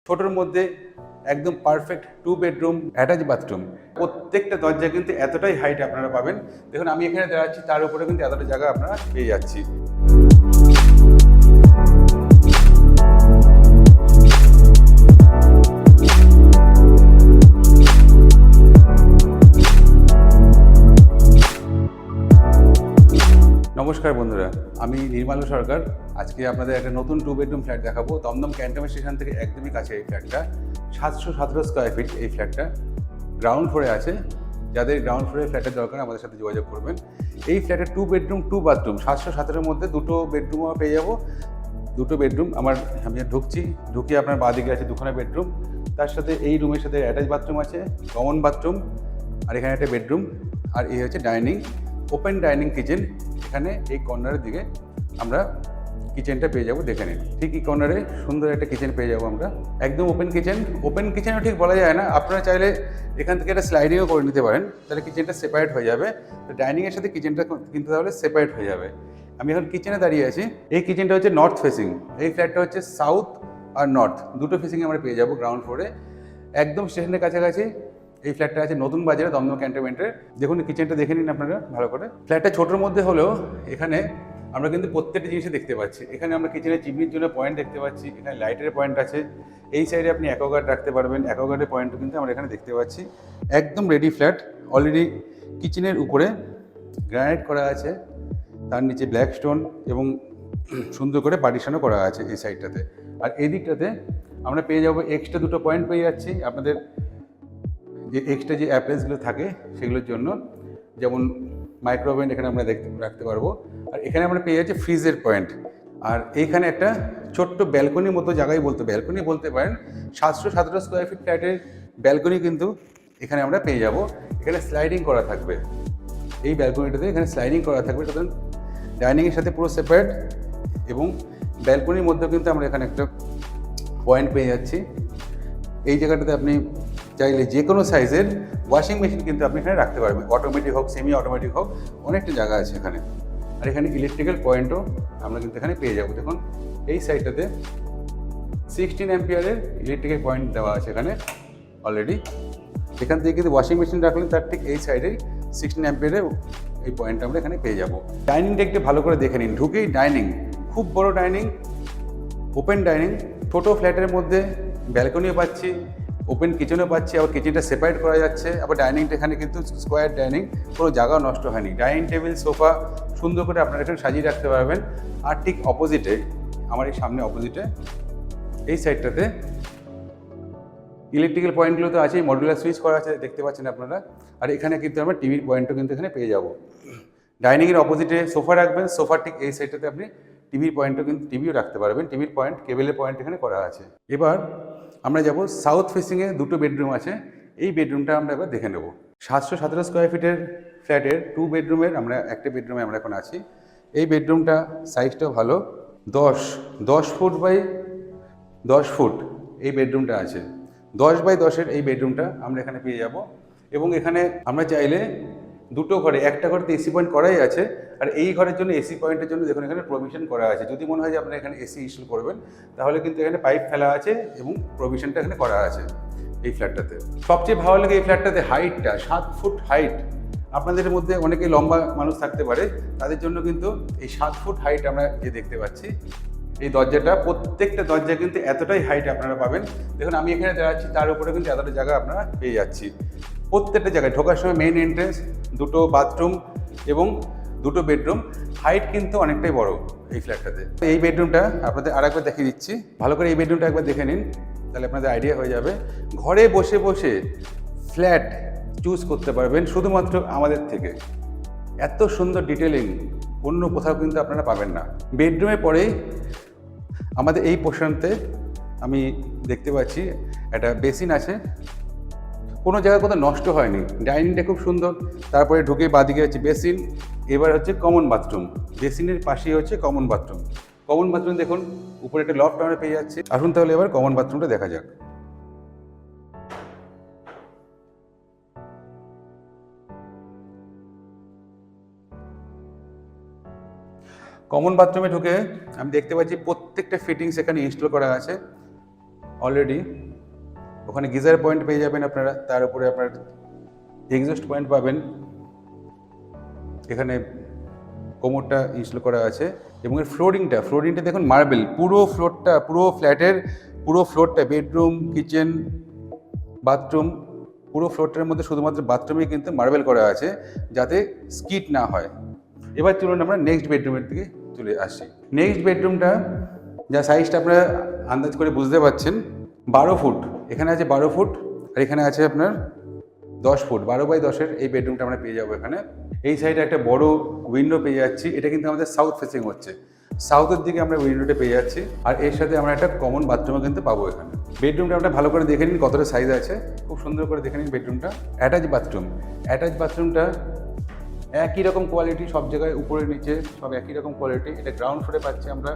ছোটোর মধ্যে একদম পারফেক্ট 2 বেডরুম অ্যাটাচ বাথরুম। প্রত্যেকটা দরজা কিন্তু এতটাই হাইট আপনারা পাবেন। দেখুন আমি এখানে দাঁড়াচ্ছি, তার উপরে কিন্তু এতটা জায়গা আপনারা পেয়ে যাচ্ছি। নমস্কার বন্ধুরা, আমি নির্মাল সরকার। আজকে আপনাদের একটা নতুন 2 বেডরুম ফ্ল্যাট দেখাবো। দমদম ক্যান্টনমেন্ট স্টেশন থেকে একদমই কাছে এই ফ্ল্যাটটা। 717 স্কোয়ার ফিট এই ফ্ল্যাটটা গ্রাউন্ড ফ্লোরে আছে। যাদের গ্রাউন্ড ফ্লোরে ফ্ল্যাটের দরকার আমাদের সাথে যোগাযোগ করবেন। এই ফ্ল্যাটে 2 বেডরুম 2 বাথরুম 717-এর মধ্যে দুটো বেডরুমও পেয়ে যাবো। দুটো বেডরুম আমি ঢুকি আপনার বাঁদিকে আছে দুখানা বেডরুম, তার সাথে এই রুমের সাথে অ্যাটাচ বাথরুম আছে, কমন বাথরুম, আর এখানে একটা বেডরুম, আর এই হচ্ছে ডাইনিং, ওপেন ডাইনিং কিচেন। এখানে এই কর্নারের দিকে আমরা কিচেনটা পেয়ে যাবো, দেখে নিন। ঠিক এই কর্নারে সুন্দর একটা কিচেন পেয়ে যাবো আমরা, একদম ওপেন কিচেনও ঠিক বলা যায় না। আপনারা চাইলে এখান থেকে একটা স্লাইডিংও করে নিতে পারেন, তাহলে কিচেনটা সেপারেট হয়ে যাবে। তো ডাইনিংয়ের সাথে কিচেনটা কিন্তু তাহলে সেপারেট হয়ে যাবে। আমি এখন কিচেনে দাঁড়িয়ে আছি। এই কিচেনটা হচ্ছে নর্থ ফেসিং, এই ফ্ল্যাটটা হচ্ছে সাউথ আর নর্থ দুটো ফেসিংয়ে আমরা পেয়ে যাবো গ্রাউন্ড ফ্লোরে, একদম স্টেশনের কাছাকাছি। এই ফ্ল্যাটটা আছে নতুন বাজারে, দমদম ক্যান্টনমেন্টের। দেখুন কিচেনটা দেখে নিন আপনারা ভালো করে। ফ্ল্যাটটা ছোটোর মধ্যে হলেও এখানে আমরা কিন্তু প্রত্যেকটা জিনিসই দেখতে পাচ্ছি। এখানে আমরা কিচেনের চিমনির জন্য পয়েন্ট দেখতে পাচ্ছি, এখানে লাইটের পয়েন্ট আছে। এই সাইডে আপনি অ্যাকোয়াগার্ড রাখতে পারবেন, অ্যাকোয়াগার্ডের পয়েন্টও কিন্তু আমরা এখানে দেখতে পাচ্ছি। একদম রেডি ফ্ল্যাট। অলরেডি কিচেনের উপরে গ্রানাইট করা আছে, তার নিচে ব্ল্যাক স্টোন এবং সুন্দর করে পার্টিশনও করা আছে এই সাইডটাতে। আর এই দিকটাতে আমরা পেয়ে যাবো এক্সট্রা দুটো পয়েন্ট পেয়ে যাচ্ছি আপনাদের যে এক্সট্রা যে অ্যাপ্লায়েন্সগুলো থাকে সেগুলোর জন্য, যেমন মাইক্রোওভেন এখানে আমরা রাখতে পারবো। আর এখানে আমরা পেয়ে যাচ্ছি ফ্রিজের পয়েন্ট। আর এইখানে একটা ছোট্ট ব্যালকনির মতো জায়গায় ব্যালকনি বলতে পারেন। 717 স্কোয়ার ফিট ফ্ল্যাটের ব্যালকনি কিন্তু এখানে আমরা পেয়ে যাব। এখানে স্লাইডিং করা থাকবে, এই ব্যালকনিটাতে এখানে স্লাইডিং করা থাকবে, সুতরাং ডাইনিংয়ের সাথে পুরো সেপারেট। এবং ব্যালকনির মধ্যেও কিন্তু আমরা এখানে একটা পয়েন্ট পেয়ে যাচ্ছি। এই জায়গাটাতে আপনি চাইলে যে কোনো সাইজের ওয়াশিং মেশিন কিন্তু আপনি এখানে রাখতে পারবেন, অটোমেটিক হোক সেমি অটোমেটিক হোক, অনেকটা জায়গা আছে এখানে। আর এখানে ইলেকট্রিক্যাল পয়েন্টও আমরা কিন্তু এখানে পেয়ে যাবো। দেখুন এই সাইডটাতে 16 অ্যাম্পিয়ারের ইলেকট্রিক্যাল পয়েন্ট দেওয়া আছে এখানে অলরেডি। এখান থেকে কিন্তু ওয়াশিং মেশিন রাখলেন তার ঠিক এই সাইডেই 16 অ্যাম্পিয়ারের এই পয়েন্ট আমরা এখানে পেয়ে যাবো। ডাইনিংটা একটু ভালো করে দেখে নিন। ঢুকেই ডাইনিং, খুব বড় ডাইনিং, ওপেন ডাইনিং। ছোটো ফ্ল্যাটের মধ্যে ব্যালকনিও পাচ্ছি, ওপেন কিচেনও পাচ্ছি, আবার কিচেনটা সেপারেট করা যাচ্ছে। আবার ডাইনিংটা এখানে কিন্তু স্কোয়ার ডাইনিং, কোনো জায়গাও নষ্ট হয়নি। ডাইনিং টেবিল, সোফা সুন্দর করে আপনারা এখানে সাজিয়ে রাখতে পারবেন। আর ঠিক অপোজিটে, আমার এই সামনে অপোজিটে এই সাইডটাতে ইলেকট্রিক্যাল পয়েন্টগুলো তো আছেই, মডুলার সুইচ করা আছে দেখতে পাচ্ছেন আপনারা। আর এখানে কিন্তু আমরা টিভির পয়েন্টও কিন্তু এখানে পেয়ে যাব। ডাইনিংয়ের অপোজিটে সোফা রাখবেন, সোফার ঠিক এই সাইডটাতে আপনি টিভির পয়েন্টও কিন্তু টিভিও রাখতে পারবেন। টিভির পয়েন্ট, কেবেলের পয়েন্ট এখানে করা আছে। এবার আমরা যাব সাউথ ফেসিংয়ে দুটো বেডরুম আছে, এই বেডরুমটা আমরা এবার দেখে নেব। 717 স্কোয়ার ফিটের ফ্ল্যাটের 2 বেডরুমের আমরা একটা বেডরুমে আমরা এখন আছি। এই বেডরুমটা সাইজটাও ভালো, 10 ফুট বাই 10 ফুট এই বেডরুমটা আছে। 10 বাই 10-এর এই বেডরুমটা আমরা এখানে পেয়ে যাব। এবং এখানে আমরা চাইলে দুটো ঘরে, একটা ঘরে তো এসি পয়েন্ট করাই আছে, আর এই ঘরের জন্য এসি পয়েন্টের জন্য দেখুন এখানে প্রভিশন করা আছে। যদি মনে হয় যে আপনারা এখানে এসি ইনস্টল করবেন, তাহলে কিন্তু এখানে পাইপ ফেলা আছে এবং প্রভিশনটা এখানে করা আছে এই ফ্ল্যাটটাতে। সবচেয়ে ভালো লাগে এই ফ্ল্যাটটাতে হাইটটা, 7 ফুট হাইট। আপনাদের মধ্যে অনেকে লম্বা মানুষ থাকতে পারে, তাদের জন্য কিন্তু এই 7 ফুট হাইট আমরা যে দেখতে পাচ্ছি। এই দরজাটা, প্রত্যেকটা দরজা কিন্তু এতটাই হাইট আপনারা পাবেন। দেখুন আমি এখানে দাঁড়াচ্ছি, তার উপরে কিন্তু এতটা জায়গা আপনারা পেয়ে যাচ্ছি। প্রত্যেকটা জায়গায় ঢোকার সময় মেইন এন্ট্রেন্স, দুটো বাথরুম এবং দুটো বেডরুম। হাইট কিন্তু অনেকটাই বড় এই ফ্ল্যাটটাতে। এই বেডরুমটা আপনাদের আরেকবার দেখিয়ে দিচ্ছি, ভালো করে এই বেডরুমটা একবার দেখে নিন, তাহলে আপনাদের আইডিয়া হয়ে যাবে। ঘরে বসে বসে ফ্ল্যাট চুজ করতে পারবেন শুধুমাত্র আমাদের থেকে। এত সুন্দর ডিটেলিং অন্য কোথাও কিন্তু আপনারা পাবেন না। বেডরুমে পরেই আমাদের এই পোর্শনতে আমি দেখতে পাচ্ছি একটা বেসিন আছে, কোনো জায়গায় কোথাও নষ্ট হয়নি। ডাইনিংটা খুব সুন্দর, তারপরে ঢুকে বাঁদিকে হচ্ছে বেসিন, এবার হচ্ছে কমন বাথরুম। বেসিনের পাশেই হচ্ছে কমন বাথরুম। কমন বাথরুম দেখুন উপরে একটা লফট আমরা পেয়ে যাচ্ছি। আসুন তাহলে এবার কমন বাথরুমটা দেখা যাক। কমন বাথরুমে ঢুকে আমি দেখতে পাচ্ছি প্রত্যেকটা ফিটিংস এখানে ইনস্টল করা আছে। অলরেডি। ওখানে গিজার পয়েন্ট পেয়ে যাবেন আপনারা, তার উপরে আপনার এক্সস্ট পয়েন্ট পাবেন। এখানে কোমরটা ইনস্টল করা আছে এবং এর ফ্লোরিংটা দেখুন মার্বেল, পুরো ফ্লোরটা বেডরুম, কিচেন, বাথরুম, পুরো ফ্লোরটার মধ্যে শুধুমাত্র বাথরুমেই কিন্তু মার্বেল করা আছে যাতে স্কিড না হয়। এবার চলুন আমরা নেক্সট বেডরুমের দিকে চলে আসি। নেক্সট বেডরুমটা যা সাইজটা আপনারা আন্দাজ করে বুঝতে পারছেন, 12 ফুট। এখানে আছে 12 ফুট আর এখানে আছে আপনার 10 ফুট। 12x10 এই বেডরুমটা আমরা পেয়ে যাবো এখানে। এই সাইডে একটা বড় উইন্ডো পেয়ে যাচ্ছি, এটা কিন্তু আমাদের সাউথ ফেসিং হচ্ছে, সাউথের দিকে আমরা উইন্ডোটা পেয়ে যাচ্ছি। আর এর সাথে আমরা একটা কমন বাথরুমও কিন্তু পাবো এখানে। বেডরুমটা আমরা ভালো করে দেখে নিন কতটা সাইজ আছে, খুব সুন্দর করে দেখে নিন বেডরুমটা। অ্যাটাচ বাথরুমটা একই রকম কোয়ালিটি, সব জায়গায় উপরে নিচে সব একই রকম কোয়ালিটি। এটা গ্রাউন্ড ফ্লোরে পাচ্ছি আমরা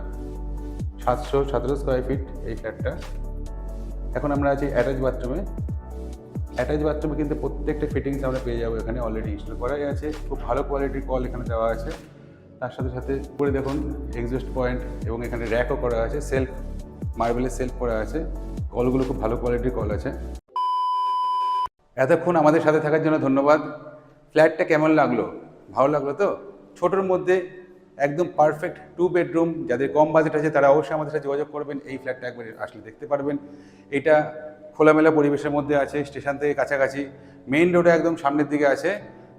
717 স্কোয়ার ফিট এই ফ্ল্যাটটা। এখন আমরা আছি অ্যাটাচ বাথরুমে কিন্তু প্রত্যেকটা ফিটিংস আমরা পেয়ে যাবো এখানে, অলরেডি ইনস্টল করাই আছে। খুব ভালো কোয়ালিটির কল এখানে দেওয়া আছে। তার সাথে সাথে করে দেখুন এক্সস্ট পয়েন্ট এবং এখানে র্যাকও করা আছে, সেলফ, মার্বেলের সেলফ করা আছে। কলগুলো খুব ভালো কোয়ালিটির কল আছে। এতক্ষণ আমাদের সাথে থাকার জন্য ধন্যবাদ। ফ্ল্যাটটা কেমন লাগলো? ভালো লাগলো তো? ছোটোর মধ্যে একদম পারফেক্ট 2 বেডরুম। যাদের কম বাজেট আছে তারা অবশ্যই আমাদের সাথে যোগাযোগ করবেন। এই ফ্ল্যাটটা একবার আসলে দেখতে পারবেন। এটা খোলামেলা পরিবেশের মধ্যে আছে, স্টেশন থেকে কাছাকাছি, মেইন রোডে একদম সামনের দিকে আছে।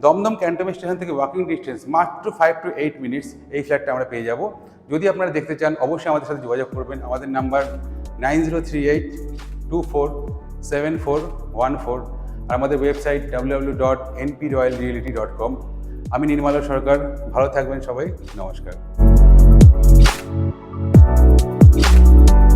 দমদম ক্যান্টনমেন্ট স্টেশন থেকে ওয়াকিং ডিস্টেন্স মাত্র 5 to 8 মিনিটস এই ফ্ল্যাটটা আমরা পেয়ে যাব। যদি আপনারা দেখতে চান অবশ্যই আমাদের সাথে যোগাযোগ করবেন। আমাদের নাম্বার 9038247414 আর আমাদের ওয়েবসাইট www.nproyalreality.com। আমি নির্মলা সরকার, ভালো থাকবেন সবাই, নমস্কার।